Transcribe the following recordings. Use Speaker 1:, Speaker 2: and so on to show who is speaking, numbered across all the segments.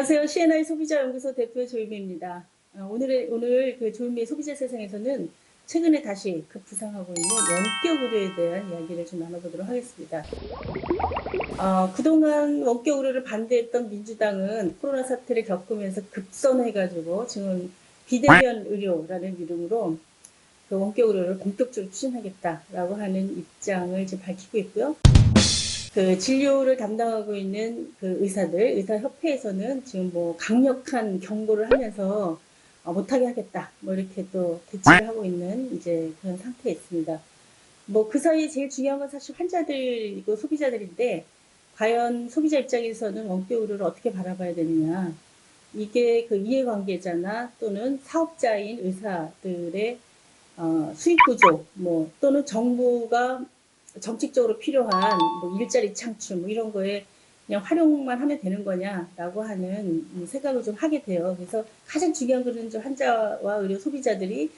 Speaker 1: 안녕하세요. CNI 소비자연구소 대표 조유미입니다. 오늘 그 조유미의 소비자 세상에서는 최근에 다시 급부상하고 있는 원격 의료에 대한 이야기를 좀 나눠보도록 하겠습니다. 그동안 원격 의료를 반대했던 민주당은 코로나 사태를 겪으면서 급선해가지고 지금 비대면 의료라는 이름으로 그 원격 의료를 본격적으로 추진하겠다라고 하는 입장을 지금 밝히고 있고요. 그 진료를 담당하고 있는 그 의사협회에서는 지금 뭐 강력한 경고를 하면서 못하게 하겠다, 뭐 이렇게 또 대치를 하고 있는 이제 그런 상태에 있습니다. 뭐 그 사이에 제일 중요한 건 사실 환자들이고 소비자들인데, 과연 소비자 입장에서는 원격 의료를 어떻게 바라봐야 되느냐. 이게 그 이해관계자나 또는 사업자인 의사들의 수익 구조, 뭐 또는 정부가 정책적으로 필요한 뭐 일자리 창출 뭐 이런 거에 그냥 활용만 하면 되는 거냐라고 하는 생각을 좀 하게 돼요. 그래서 가장 중요한 것은 환자와 의료 소비자들이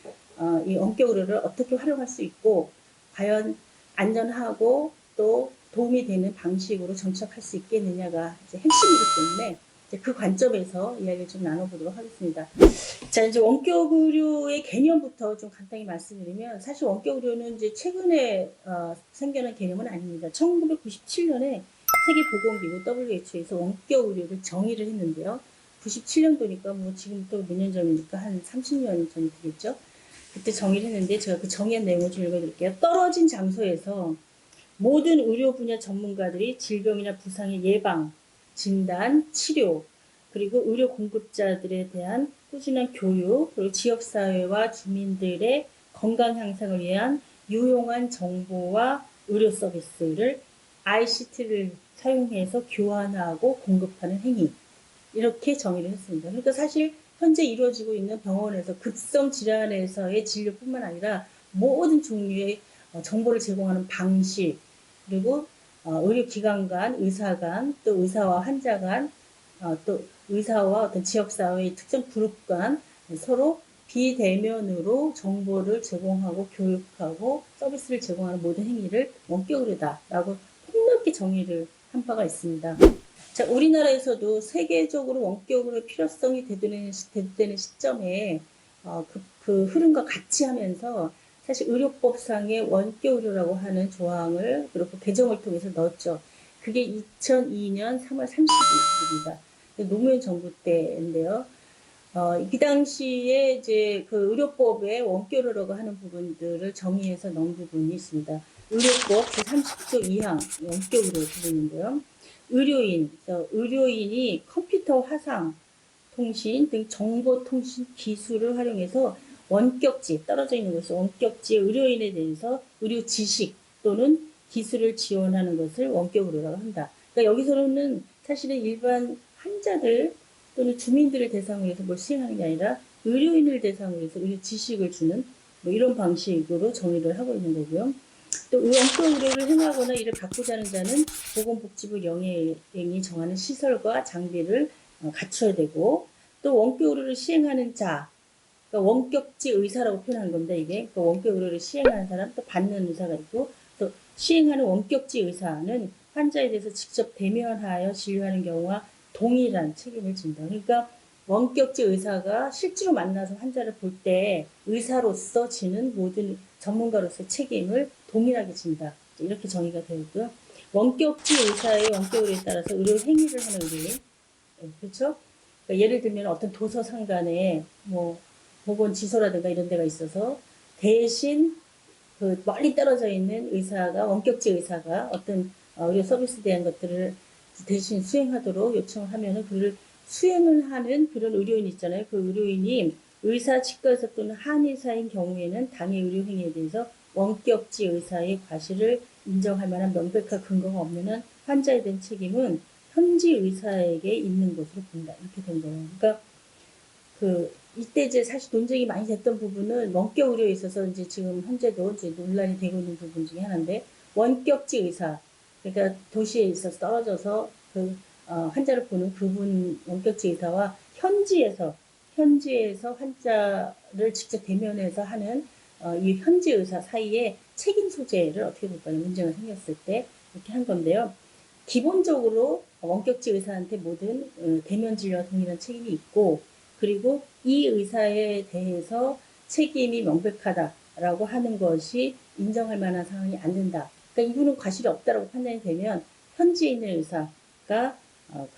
Speaker 1: 이 원격 의료를 어떻게 활용할 수 있고, 과연 안전하고 또 도움이 되는 방식으로 정착할 수 있겠느냐가 이제 핵심이기 때문에 이제 그 관점에서 이야기를 좀 나눠보도록 하겠습니다. 자, 이제 원격 의료의 개념부터 좀 간단히 말씀드리면, 사실 원격 의료는 이제 최근에 생겨난 개념은 아닙니다. 1997년에 세계보건기구 WHO에서 원격 의료를 정의를 했는데요. 97년도니까 뭐 지금부터 몇 년 전이니까 한 30년 전이 되겠죠. 그때 정의를 했는데, 제가 그 정의한 내용을 좀 읽어드릴게요. 떨어진 장소에서 모든 의료 분야 전문가들이 질병이나 부상의 예방, 진단, 치료, 그리고 의료 공급자들에 대한 꾸준한 교육, 그리고 지역사회와 주민들의 건강 향상을 위한 유용한 정보와 의료 서비스를 ICT를 사용해서 교환하고 공급하는 행위. 이렇게 정의를 했습니다. 그러니까 사실 현재 이루어지고 있는 병원에서 급성 질환에서의 진료뿐만 아니라 모든 종류의 정보를 제공하는 방식, 그리고 의료기관 간, 의사 간, 또 의사와 환자 간, 또 의사와 어떤 지역사회의 특정 그룹 간 서로 비대면으로 정보를 제공하고 교육하고 서비스를 제공하는 모든 행위를 원격으로다라고 폭넓게 정의를 한 바가 있습니다. 자, 우리나라에서도 세계적으로 원격으로 필요성이 대두되는 시점에 그 흐름과 같이 하면서 사실 의료법상의 원격 의료라고 하는 조항을 그리고 개정을 통해서 넣었죠. 그게 2002년 3월 30일입니다. 노무현 정부 때인데요. 이 당시에 이제 그 의료법에 원격 의료라고 하는 부분들을 정의해서 넣은 부분이 있습니다. 의료법 제30조 2항 원격 의료 부분인데요. 의료인이 컴퓨터 화상 통신 등 정보통신 기술을 활용해서 원격지, 떨어져 있는 곳에 원격지 의료인에 대해서 의료 지식 또는 기술을 지원하는 것을 원격 의료라고 한다. 그러니까 여기서는 사실은 일반 환자들 또는 주민들을 대상으로 해서 뭘 시행하는 게 아니라 의료인을 대상으로 해서 의료 지식을 주는 뭐 이런 방식으로 정의를 하고 있는 거고요. 또 원격 의료를 행하거나 이를 갖고자 하는 자는 보건복지부 영예행이 정하는 시설과 장비를 갖춰야 되고, 또 원격 의료를 시행하는 자, 그러니까 원격지 의사라고 표현한 건데, 이게 그러니까 원격 의료를 시행하는 사람, 또 받는 의사가 있고, 또 시행하는 원격지 의사는 환자에 대해서 직접 대면하여 진료하는 경우와 동일한 책임을 진다. 그러니까 원격지 의사가 실제로 만나서 환자를 볼 때 의사로서 지는 모든 전문가로서의 책임을 동일하게 진다. 이렇게 정의가 되어 있고요. 원격지 의사의 원격 의료에 따라서 의료 행위를 하는 의료인, 그렇죠? 그러니까 예를 들면 어떤 도서 상간에 뭐 보건지소라든가 이런 데가 있어서 대신 그 멀리 떨어져 있는 의사가, 원격지 의사가 어떤 의료 서비스에 대한 것들을 대신 수행하도록 요청을 하면은 그를 수행을 하는 그런 의료인이 있잖아요. 그 의료인이 의사, 치과의사 또는 한의사인 경우에는 당해 의료 행위에 대해서 원격지 의사의 과실을 인정할 만한 명백한 근거가 없는 한 환자에 대한 책임은 현지 의사에게 있는 것으로 본다. 이렇게 된 거예요. 그러니까 이때 이제 사실 논쟁이 많이 됐던 부분은 원격 의료에 있어서 이제 지금 현재도 이제 논란이 되고 있는 부분 중에 하나인데, 원격지 의사, 그러니까 도시에 있어서 떨어져서 환자를 보는 그분 원격지 의사와 현지에서 환자를 직접 대면해서 하는 이 현지 의사 사이에 책임 소재를 어떻게 볼까요? 문제가 생겼을 때 이렇게 한 건데요. 기본적으로 원격지 의사한테 모든 대면 진료와 동일한 책임이 있고, 그리고 이 의사에 대해서 책임이 명백하다라고 하는 것이 인정할 만한 상황이 안 된다. 그러니까 이분은 과실이 없다라고 판단이 되면 현지에 있는 의사가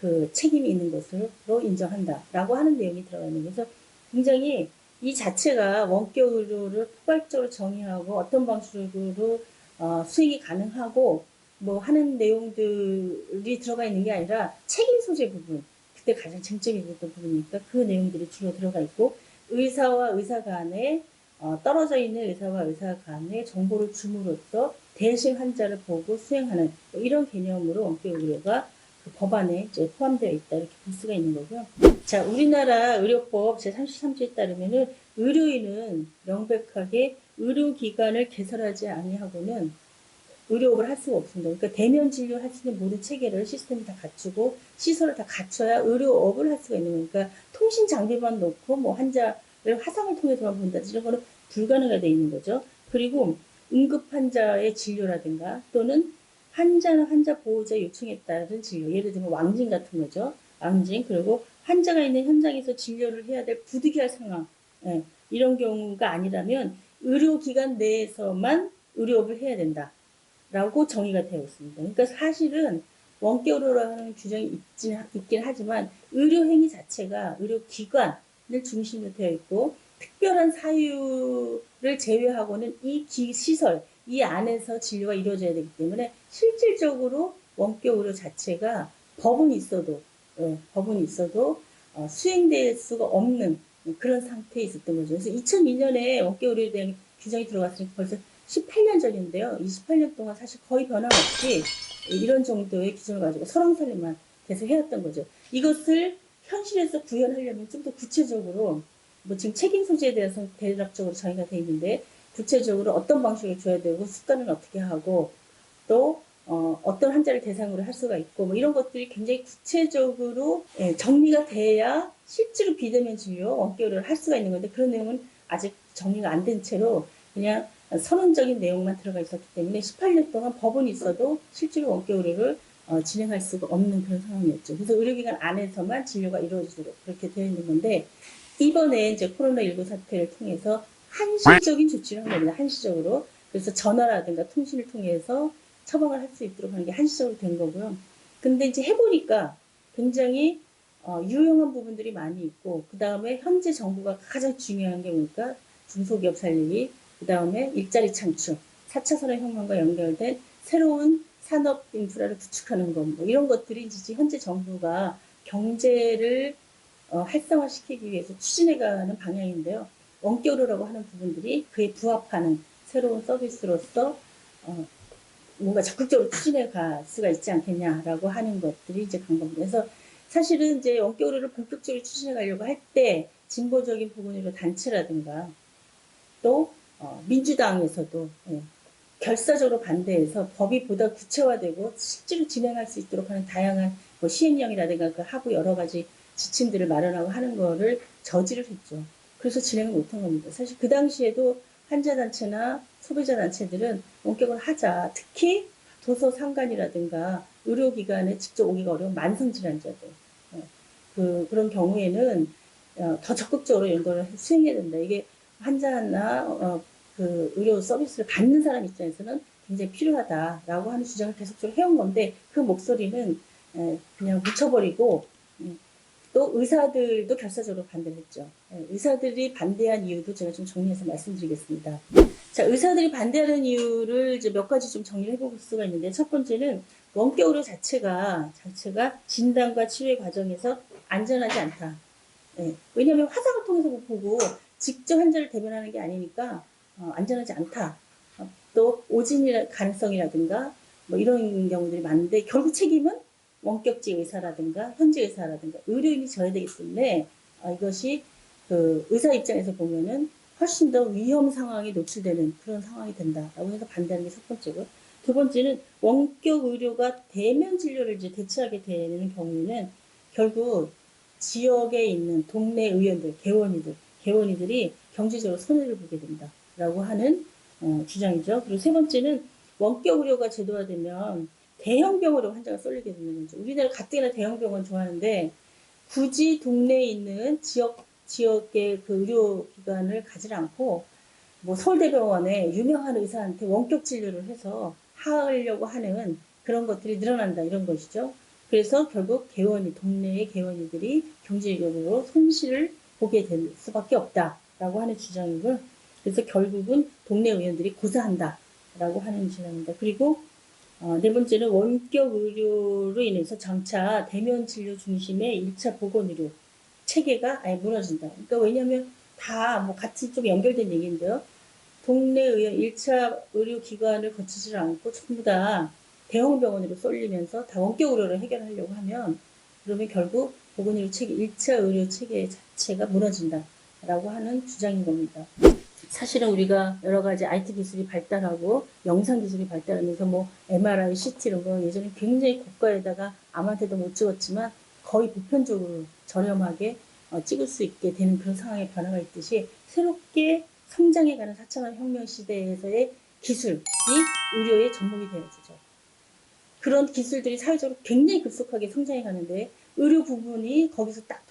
Speaker 1: 그 책임이 있는 것으로 인정한다라고 하는 내용이 들어가 있는 거죠. 그래서 굉장히 이 자체가 원격 의료를 포괄적으로 정의하고 어떤 방식으로 수행이 가능하고 뭐 하는 내용들이 들어가 있는 게 아니라 책임 소재 부분, 그때 가장 쟁점이 됐던 부분이니까 그 내용들이 주로 들어가 있고, 의사와 의사 간에 떨어져 있는 의사와 의사 간에 정보를 줌으로써 대신 환자를 보고 수행하는 뭐 이런 개념으로 원격 의료가 그 법안에 이제 포함되어 있다, 이렇게 볼 수가 있는 거고요. 자, 우리나라 의료법 제33조에 따르면은 의료인은 명백하게 의료기관을 개설하지 아니하고는 의료업을 할 수가 없습니다. 그러니까 대면 진료할 수 있는 모든 체계를 시스템을 다 갖추고 시설을 다 갖춰야 의료업을 할 수가 있는 거니까, 그러니까 통신 장비만 놓고 뭐 환자를 화상을 통해서만 본다든지 이런 거는 불가능하게 돼 있는 거죠. 그리고 응급 환자의 진료라든가 또는 환자나 환자 보호자 요청에 따른 진료, 예를 들면 왕진 같은 거죠. 왕진. 그리고 환자가 있는 현장에서 진료를 해야 될 부득이할 상황, 예, 이런 경우가 아니라면 의료기관 내에서만 의료업을 해야 된다 라고 정의가 되어 있습니다. 그러니까 사실은 원격으로라는 규정이 있긴 하지만 의료행위 자체가 의료기관을 중심으로 되어 있고, 특별한 사유를 제외하고는 이 시설, 이 안에서 진료가 이루어져야 되기 때문에 실질적으로 원격 의료 자체가 법은 있어도 수행될 수가 없는 그런 상태에 있었던 거죠. 그래서 2002년에 원격 의료에 대한 규정이 들어갔으니까 벌써 18년 전인데요. 28년 동안 사실 거의 변함없이 이런 정도의 기준을 가지고 설왕설래만 계속 해왔던 거죠. 이것을 현실에서 구현하려면 좀 더 구체적으로, 뭐 지금 책임 소재에 대해서 대략적으로 정의가 되어 있는데, 구체적으로 어떤 방식을 줘야 되고 습관은 어떻게 하고 또 어떤 환자를 대상으로 할 수가 있고 뭐 이런 것들이 굉장히 구체적으로 정리가 돼야 실제로 비대면 진료 원격을 할 수가 있는 건데, 그런 내용은 아직 정리가 안 된 채로 그냥 선언적인 내용만 들어가 있었기 때문에 18년 동안 법은 있어도 실제로 원격 의료를 진행할 수가 없는 그런 상황이었죠. 그래서 의료기관 안에서만 진료가 이루어지도록 그렇게 되어 있는 건데, 이번에 이제 코로나19 사태를 통해서 한시적인 조치를 한 겁니다. 한시적으로. 그래서 전화라든가 통신을 통해서 처방을 할 수 있도록 하는 게 한시적으로 된 거고요. 근데 이제 해보니까 굉장히 유용한 부분들이 많이 있고, 그 다음에 현재 정부가 가장 중요한 게 뭡니까? 중소기업 살리기, 그 다음에 일자리 창출, 4차 산업혁명과 연결된 새로운 산업 인프라를 구축하는 것, 뭐 이런 것들이 이제 현재 정부가 경제를 활성화시키기 위해서 추진해가는 방향인데요. 원격으로라고 하는 부분들이 그에 부합하는 새로운 서비스로서 뭔가 적극적으로 추진해 갈 수가 있지 않겠냐라고 하는 것들이 이제 간 겁니다. 그래서 사실은 이제 원격으로를 본격적으로 추진해 가려고 할 때 진보적인 부분으로 단체라든가 또 민주당에서도 결사적으로 반대해서 법이 보다 구체화되고 실제로 진행할 수 있도록 하는 다양한 뭐 시행령이라든가 그 하부 여러 가지 지침들을 마련하고 하는 거를 저지를 했죠. 그래서 진행을 못한 겁니다. 사실 그 당시에도 환자단체나 소비자단체들은 원격을 하자, 특히 도서상관이라든가 의료기관에 직접 오기가 어려운 만성질환자들, 그런 경우에는 더 적극적으로 이런 걸 수행해야 된다. 이게 환자나 그 의료 서비스를 받는 사람 입장에서는 굉장히 필요하다라고 하는 주장을 계속적으로 해온 건데, 그 목소리는 그냥 묻혀버리고 또 의사들도 결사적으로 반대를 했죠. 의사들이 반대한 이유도 제가 좀 정리해서 말씀드리겠습니다. 자, 의사들이 반대하는 이유를 이제 몇 가지 좀 정리를 해볼 수가 있는데, 첫 번째는 원격 의료 자체가 진단과 치료의 과정에서 안전하지 않다. 왜냐하면 화상을 통해서 보고 직접 환자를 대변하는 게 아니니까 안전하지 않다. 또 오진일 가능성이라든가 뭐 이런 경우들이 많은데, 결국 책임은 원격지 의사라든가 현지 의사라든가 의료인이 져야 되기 때문에 이것이 그 의사 입장에서 보면은 훨씬 더 위험 상황에 노출되는 그런 상황이 된다라고 해서 반대하는 게 첫 번째고, 두 번째는 원격 의료가 대면 진료를 이제 대체하게 되는 경우에는 결국 지역에 있는 동네 의원들, 개원이들이 경제적으로 손해를 보게 된다라고 하는 주장이죠. 그리고 세 번째는 원격 의료가 제도화되면 대형 병원으로 환자가 쏠리게 되는 거죠. 우리나라 가뜩이나 대형 병원 좋아하는데 굳이 동네에 있는 지역의 그 의료기관을 가지 않고 뭐 서울대병원에 유명한 의사한테 원격 진료를 해서 하려고 하는 그런 것들이 늘어난다 이런 것이죠. 그래서 결국 동네의 개원이들이 경제적으로 손실을 보게 될 수밖에 없다라고 하는 주장이고요. 그래서 결국은 동네 의원들이 고사한다라고 하는 주장입니다. 그리고 네 번째는 원격 의료로 인해서 장차 대면 진료 중심의 1차 보건의료 체계가 아예 무너진다. 그러니까 왜냐하면 다 뭐 같이 좀 연결된 얘기인데요. 동네 의원 1차 의료기관을 거치지 않고 전부 다 대형 병원으로 쏠리면서 다 원격 의료를 해결하려고 하면 그러면 결국 보건의료 체계, 1차 의료 체계 자체가 무너진다라고 하는 주장인 겁니다. 사실은 우리가 여러 가지 IT 기술이 발달하고 영상 기술이 발달하면서 뭐 MRI, CT 이런 거 예전에 굉장히 고가에다가 아무한테도 못 찍었지만 거의 보편적으로 저렴하게 찍을 수 있게 되는 그런 상황의 변화가 있듯이 새롭게 성장해가는 4차원 혁명 시대에서의 기술이 의료의 접목이 되어지죠. 그런 기술들이 사회적으로 굉장히 급속하게 성장해 가는데 의료 부분이 거기서 딱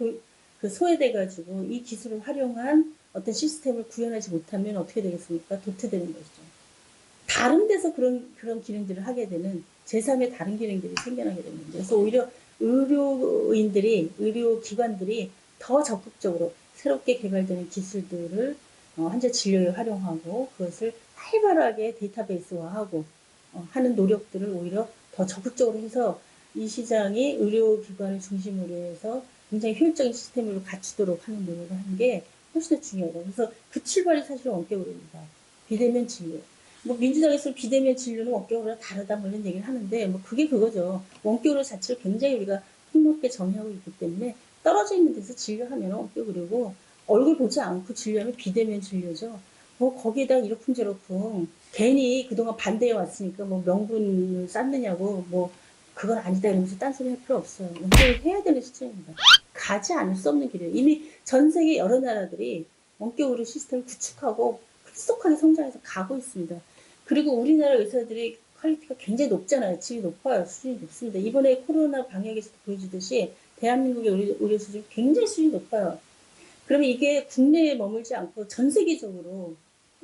Speaker 1: 소외돼가지고 이 기술을 활용한 어떤 시스템을 구현하지 못하면 어떻게 되겠습니까? 도태되는 것이죠. 다른 데서 그런 기능들을 하게 되는 제3의 다른 기능들이 생겨나게 되는 거죠. 그래서 오히려 의료기관들이 더 적극적으로 새롭게 개발되는 기술들을 환자 진료에 활용하고 그것을 활발하게 데이터베이스화하고 하는 노력들을 오히려 더 적극적으로 해서 이 시장이 의료기관을 중심으로 해서 굉장히 효율적인 시스템을 갖추도록 하는 노력을 하는 게 훨씬 더 중요하다. 그래서 그 출발이 사실 원격으로입니다. 비대면 진료. 뭐 민주당에서 비대면 진료는 원격으로 다르다 뭐 이런 얘기를 하는데 뭐 그게 그거죠. 원격으로 자체를 굉장히 우리가 폭넓게 정의하고 있기 때문에 떨어져 있는 데서 진료하면 원격으로고 얼굴 보지 않고 진료하면 비대면 진료죠. 뭐 거기에다 이러쿵저러쿵 괜히 그동안 반대해 왔으니까 뭐 명분을 쌓느냐고 뭐 그건 아니다 이러면서 딴소리 할 필요 없어요. 원격을 해야 되는 시점입니다. 가지 않을 수 없는 길이에요. 이미 전 세계 여러 나라들이 원격으로 시스템을 구축하고 급속하게 성장해서 가고 있습니다. 그리고 우리나라 의사들이 퀄리티가 굉장히 높잖아요. 질이 높아요. 수준이 높습니다. 이번에 코로나 방역에서도 보여주듯이 대한민국의 의료 수준이 굉장히 수준이 높아요. 그러면 이게 국내에 머물지 않고 전 세계적으로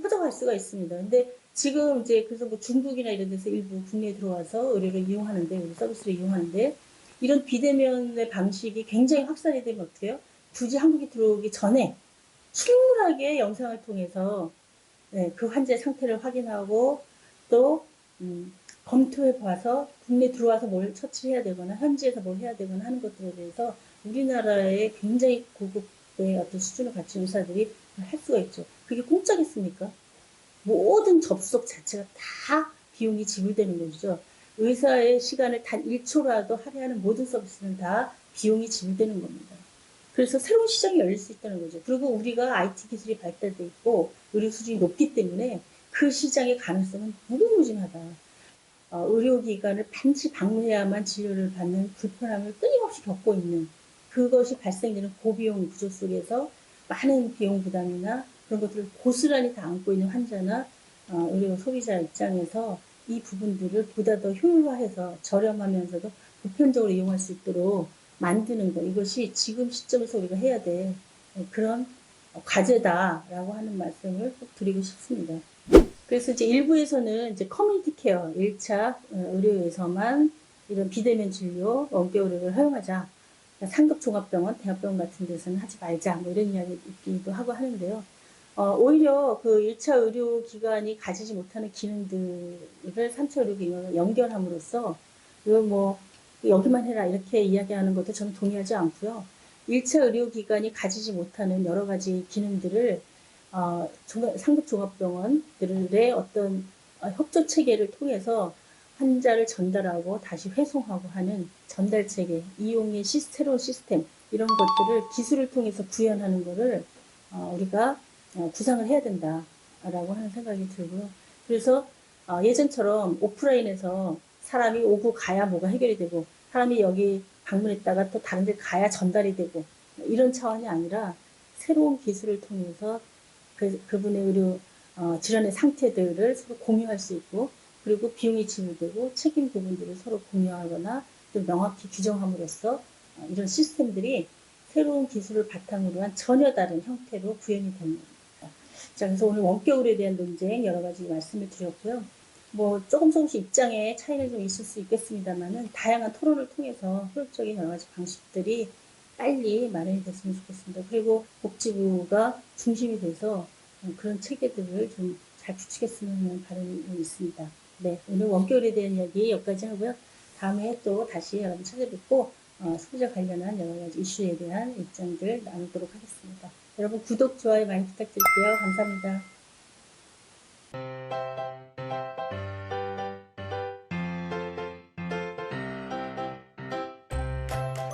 Speaker 1: 퍼져갈 수가 있습니다. 근데 지금 이제 그래서 뭐 중국이나 이런 데서 일부 국내에 들어와서 의료를 이용하는데, 우리 서비스를 이용하는데, 이런 비대면의 방식이 굉장히 확산이 되면 어떻게 해요? 굳이 한국에 들어오기 전에 충분하게 영상을 통해서 그 환자의 상태를 확인하고 또 검토해 봐서 국내 들어와서 뭘 처치해야 되거나 현지에서 뭘 해야 되거나 하는 것들에 대해서 우리나라의 굉장히 고급의 어떤 수준을 갖춘 의사들이 할 수가 있죠. 그게 공짜겠습니까? 모든 접속 자체가 다 비용이 지불되는 것이죠. 의사의 시간을 단 1초라도 할애하는 모든 서비스는 다 비용이 지불되는 겁니다. 그래서 새로운 시장이 열릴 수 있다는 거죠. 그리고 우리가 IT 기술이 발달돼 있고 의료 수준이 높기 때문에 그 시장의 가능성은 무궁무진하다. 의료기관을 반드시 방문해야만 진료를 받는 불편함을 끊임없이 겪고 있는 그것이 발생되는 고비용 구조 속에서 많은 비용 부담이나 그런 것들을 고스란히 다 안고 있는 환자나 의료 소비자 입장에서 이 부분들을 보다 더 효율화해서 저렴하면서도 보편적으로 이용할 수 있도록 만드는 것, 이것이 지금 시점에서 우리가 해야 될 그런 과제다라고 하는 말씀을 꼭 드리고 싶습니다. 그래서 이제 일부에서는 이제 커뮤니티 케어 1차 의료에서만 이런 비대면 진료, 원격 의료를 허용하자. 상급 종합병원, 대학병원 같은 데서는 하지 말자. 뭐 이런 이야기 있기도 하고 하는데요. 오히려 그 1차 의료기관이 가지지 못하는 기능들을 3차 의료기관과 연결함으로써 이거 뭐 여기만 해라 이렇게 이야기하는 것도 저는 동의하지 않고요. 1차 의료기관이 가지지 못하는 여러 가지 기능들을 상급 종합병원들의 어떤 협조 체계를 통해서 환자를 전달하고 다시 회송하고 하는 전달 체계, 이용의 새로운 시스템 이런 것들을 기술을 통해서 구현하는 것을 우리가 구상을 해야 된다라고 하는 생각이 들고요. 그래서 예전처럼 오프라인에서 사람이 오고 가야 뭐가 해결이 되고 사람이 여기 방문했다가 또 다른 데 가야 전달이 되고 이런 차원이 아니라 새로운 기술을 통해서 그분의 의료 질환의 상태들을 서로 공유할 수 있고 그리고 비용이 지불되고 책임 부분들을 서로 공유하거나 또 명확히 규정함으로써 이런 시스템들이 새로운 기술을 바탕으로 한 전혀 다른 형태로 구현이 됩니다. 자, 그래서 오늘 원격으로에 대한 논쟁 여러 가지 말씀을 드렸고요. 뭐 조금씩 입장에 차이는 좀 있을 수 있겠습니다만은 다양한 토론을 통해서 효율적인 여러 가지 방식들이 빨리 마련이 됐으면 좋겠습니다. 그리고 복지부가 중심이 돼서 그런 체계들을 좀 잘 구축했으면 하는 바람이 있습니다. 네, 오늘 원격에 대한 이야기 여기까지 하고요. 다음에 또 다시 여러분 찾아뵙고 소비자 관련한 여러 가지 이슈에 대한 입장들 나누도록 하겠습니다. 여러분 구독, 좋아요 많이 부탁드릴게요. 감사합니다.